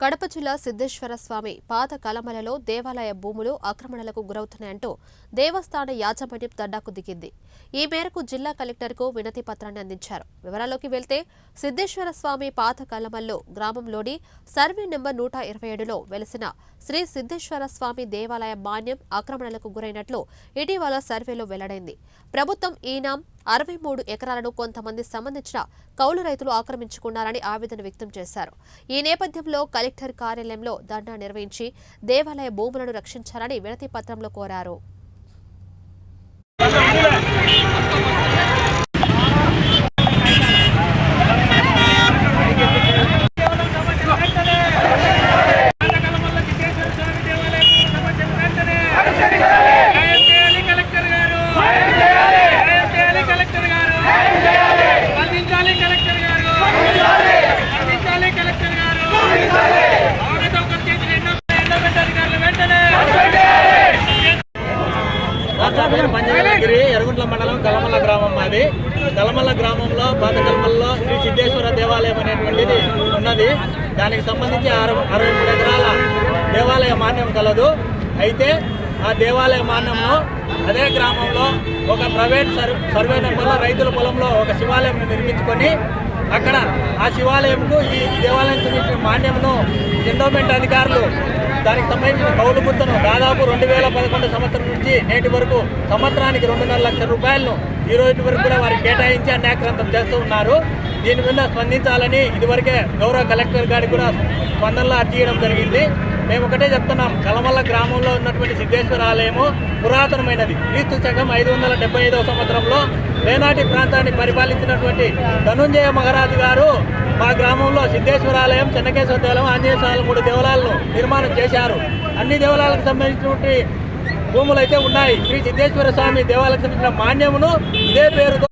కడప జిల్లా సిద్ధేశ్వర స్వామి పాత కలమలలో దేవాలయ భూములు ఆక్రమణలకు గురవుతున్నాయంటూ దేవస్థాన యాజమాన్యం తండాకు దిగింది. ఈ మేరకు జిల్లా కలెక్టర్కు వినతి పత్రాన్ని అందించారు. వివరాల్లోకి వెళ్తే సిద్ధేశ్వర స్వామి పాత కలమల్లో గ్రామంలోని సర్వే నెంబర్ 127లో వెలిసిన శ్రీ సిద్ధేశ్వర స్వామి దేవాలయ మాన్యం ఆక్రమణలకు గురైనట్లు ఇటీవల సర్వేలో వెల్లడైంది. ప్రభుత్వం ఈనాం 63 ఎకరాలను కొంతమంది సంబంధించిన కౌలు రైతులు ఆక్రమించుకున్నారని ఆవేదన వ్యక్తం చేశారు. ఈ నేపథ్యంలో కలెక్టర్ కార్యాలయంలో ధర్నా నిర్వహించి దేవాలయ భూములను రక్షించాలని వినతి పత్రంలో కోరారు. పంచగిరి ఎరుగుంట్ల మండలం కలమల్ల గ్రామం మాది. కలమల్ల గ్రామంలో పాత కలమల్లో శ్రీ సిద్ధేశ్వర దేవాలయం అనేటువంటిది ఉన్నది. దానికి సంబంధించి 63 ఎకరాల దేవాలయ మాన్యం కలదు. అయితే ఆ దేవాలయ మాన్యంలో అదే గ్రామంలో ఒక ప్రైవేట్ సర్వే నెంబర్లో రైతుల పొలంలో ఒక శివాలయం నిర్మించుకొని అక్కడ ఆ శివాలయంకు ఈ దేవాలయం సంబంధించిన మాన్యంను ఎండోమెంట్ అధికారులు దానికి సంబంధించిన కౌలు గుర్తును దాదాపు 2011 సంవత్సరం నుంచి నేటి వరకు సంవత్సరానికి 2.5 లక్షల రూపాయలను ఈ రోజు వరకు కూడా వారికి కేటాయించి అన్యాక్రాంతం చేస్తూ ఉన్నారు. దీని మీద స్పందించాలని ఇదివరకే గౌరవ కలెక్టర్ గారికి కూడా స్పందనలో అర్జీ చేయడం జరిగింది. మేము ఒకటే చెప్తున్నాం, కలమల్ల గ్రామంలో ఉన్నటువంటి సిద్ధేశ్వర ఆలయము పురాతనమైనది. క్రీస్తు శకం 575వ సంవత్సరంలో వేనాటి ప్రాంతాన్ని పరిపాలించినటువంటి ధనుంజయ మహారాజు గారు మా గ్రామంలో సిద్ధేశ్వరాలయం, చెన్నకేశ్వర దేవాలయం, ఆంజనేయ స్వామి 3 దేవాలయాలను నిర్మాణం చేశారు. అన్ని దేవాలయాలకు సంబంధించినటువంటి భూములు అయితే ఉన్నాయి. శ్రీ సిద్ధేశ్వర స్వామి దేవాలయానికి సంబంధించిన మాన్యమును ఇదే పేరుతో